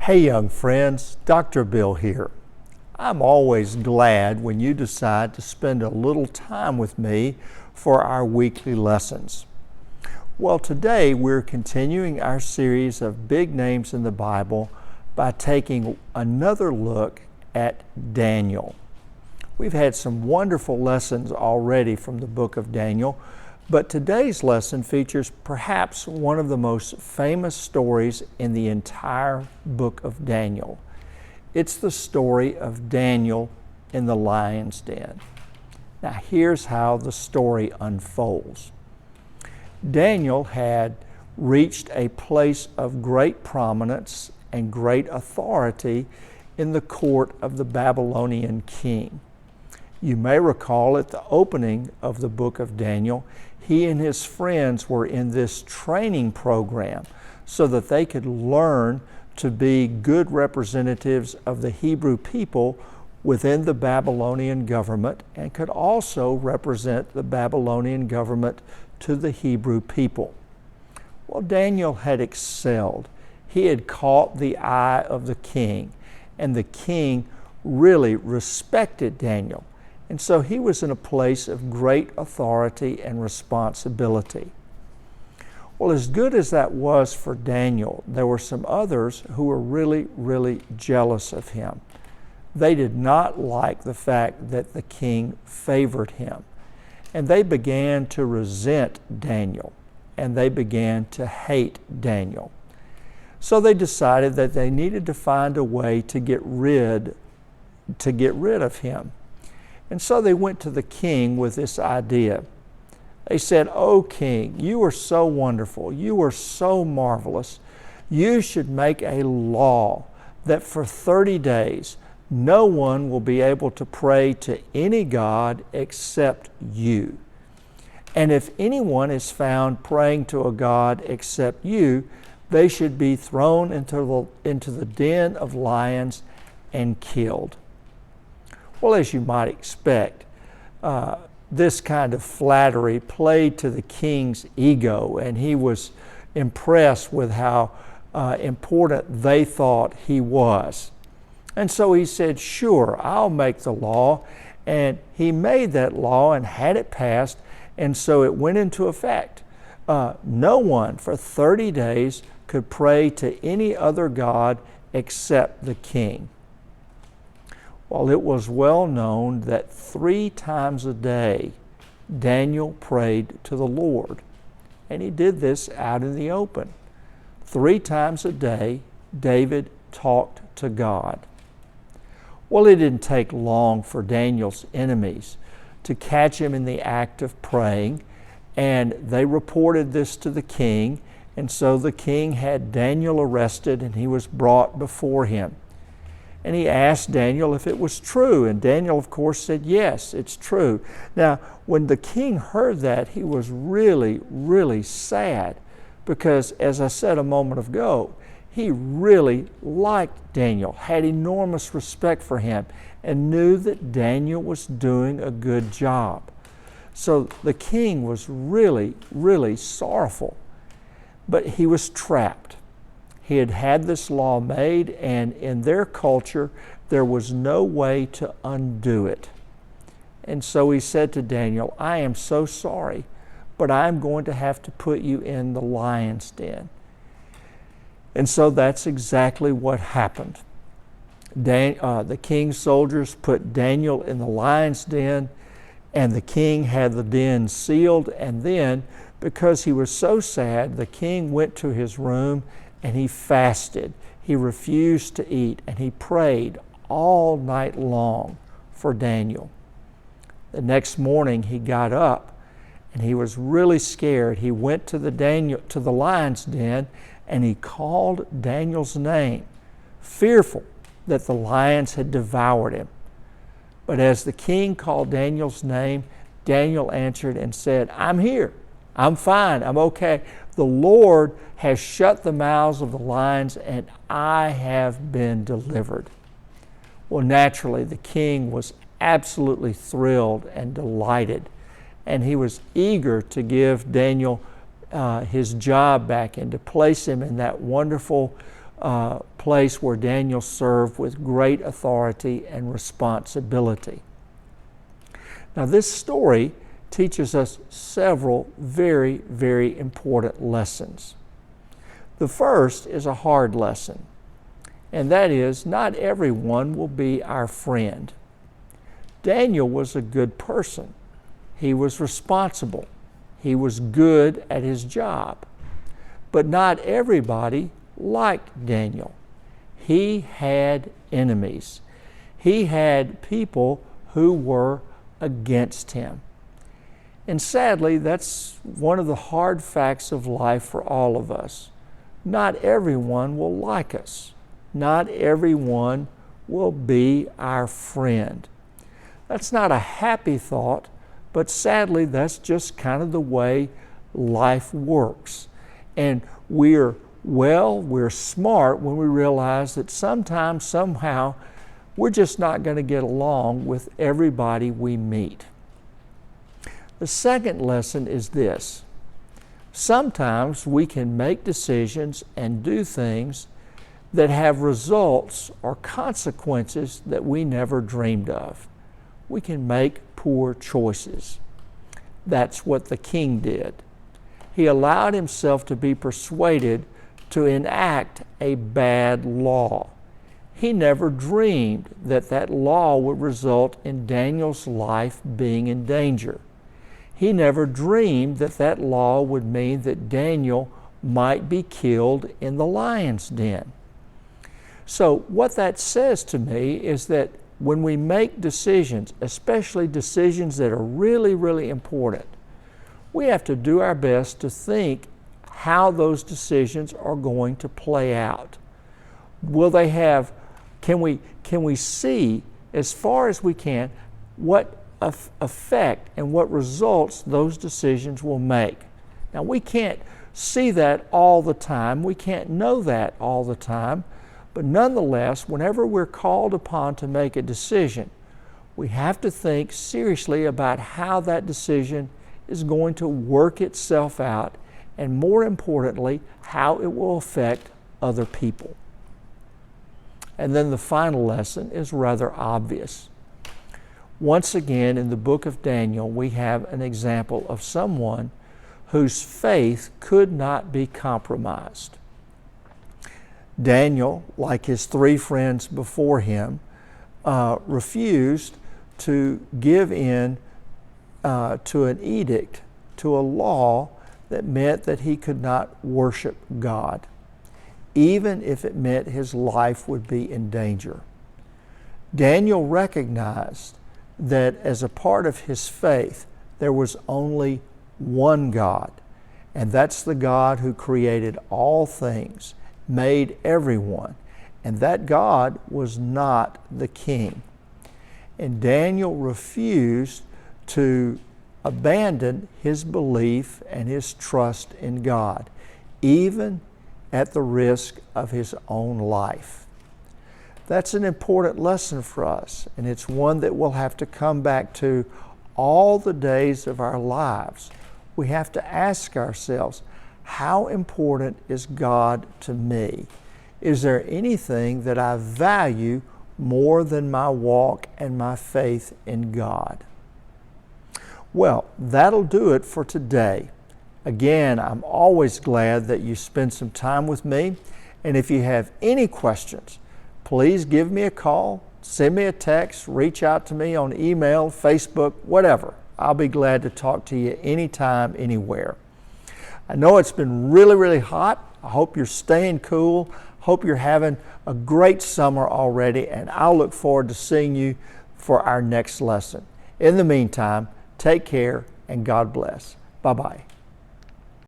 Hey young friends, Dr. Bill here. I'm always glad when you decide to spend a little time with me for our weekly lessons. Well, today we're continuing our series of big names in the Bible by taking another look at Daniel. We've had some wonderful lessons already from the book of Daniel, but today's lesson features perhaps one of the most famous stories in the entire book of Daniel. It's the story of Daniel in the lion's den. Now here's how the story unfolds. Daniel had reached a place of great prominence and great authority in the court of the Babylonian king. You may recall at the opening of the book of Daniel, he and his friends were in this training program so that they could learn to be good representatives of the Hebrew people within the Babylonian government and could also represent the Babylonian government to the Hebrew people. Well, Daniel had excelled. He had caught the eye of the king, and the king really respected Daniel. And so he was in a place of great authority and responsibility. Well, as good as that was for Daniel, there were some others who were really jealous of him. They did not like the fact that the king favored him. And they began to resent Daniel, and they began to hate Daniel. So they decided that they needed to find a way to get rid of him. And so they went to the king with this idea. They said, "O king, you are so wonderful. You are so marvelous. You should make a law that for 30 days no one will be able to pray to any god except you. And if anyone is found praying to a god except you, they should be thrown into the den of lions and killed." Well, as you might expect, this kind of flattery played to the king's ego, and he was impressed with how important they thought he was. And so he said, "Sure, I'll make the law." And he made that law and had it passed, and so it went into effect. No one for 30 days could pray to any other god except the king. Well, it was well known that 3 times a day Daniel prayed to the Lord. And he did this out in the open. 3 times a day, David talked to God. Well, it didn't take long for Daniel's enemies to catch him in the act of praying, and they reported this to the king, and so the king had Daniel arrested and he was brought before him. And he asked Daniel if it was true, and Daniel, of course, said, "Yes, it's true." Now, when the king heard that, he was really sad because, as I said a moment ago, he really liked Daniel, had enormous respect for him, and knew that Daniel was doing a good job. So the king was really sorrowful, but he was trapped. He had had this law made, and in their culture, there was no way to undo it. And so he said to Daniel, "I am so sorry, but I'm going to have to put you in the lion's den." And so that's exactly what happened. The king's soldiers put Daniel in the lion's den, and the king had the den sealed. And then, because he was so sad, the king went to his room and he fasted. He refused to eat, and he prayed all night long for Daniel. The next morning he got up and he was really scared. He went to the lion's den and he called Daniel's name, fearful that the lions had devoured him. But as the king called Daniel's name, Daniel answered and said, "I'm here. I'm fine. I'm okay. The Lord has shut the mouths of the lions, and I have been delivered." Well, naturally, the king was absolutely thrilled and delighted, and he was eager to give Daniel his job back and to place him in that wonderful place where Daniel served with great authority and responsibility. Now, this story teaches us several very, very important lessons. The first is a hard lesson, and that is not everyone will be our friend. Daniel was a good person. He was responsible. He was good at his job. But not everybody liked Daniel. He had enemies. He had people who were against him. And sadly, that's one of the hard facts of life for all of us. Not everyone will like us. Not everyone will be our friend. That's not a happy thought, but sadly, that's just kind of the way life works. And we're smart when we realize that sometimes, somehow, we're just not going to get along with everybody we meet. The second lesson is this. Sometimes we can make decisions and do things that have results or consequences that we never dreamed of. We can make poor choices. That's what the king did. He allowed himself to be persuaded to enact a bad law. He never dreamed that that law would result in Daniel's life being in danger. He never dreamed that that law would mean that Daniel might be killed in the lion's den. So what that says to me is that when we make decisions, especially decisions that are really, really important, we have to do our best to think how those decisions are going to play out. Will they have, can we see as far as we can what effect and what results those decisions will make? Now, we can't see that all the time. We can't know that all the time. But nonetheless, whenever we're called upon to make a decision, we have to think seriously about how that decision is going to work itself out, and more importantly, how it will affect other people. And then the final lesson is rather obvious. Once again, in the book of Daniel, we have an example of someone whose faith could not be compromised. Daniel, like his three friends before him, refused to give in to an edict, to a law that meant that he could not worship God, even if it meant his life would be in danger. Daniel recognized that as a part of his faith, there was only one God, and that's the God who created all things, made everyone, and that God was not the king. And Daniel refused to abandon his belief and his trust in God, even at the risk of his own life. That's an important lesson for us, and it's one that we'll have to come back to all the days of our lives. We have to ask ourselves, how important is God to me? Is there anything that I value more than my walk and my faith in God? Well, that'll do it for today. Again, I'm always glad that you spend some time with me. And if you have any questions, please give me a call, send me a text, reach out to me on email, Facebook, whatever. I'll be glad to talk to you anytime, anywhere. I know it's been really, really hot. I hope you're staying cool. Hope you're having a great summer already, and I'll look forward to seeing you for our next lesson. In the meantime, take care and God bless. Bye-bye.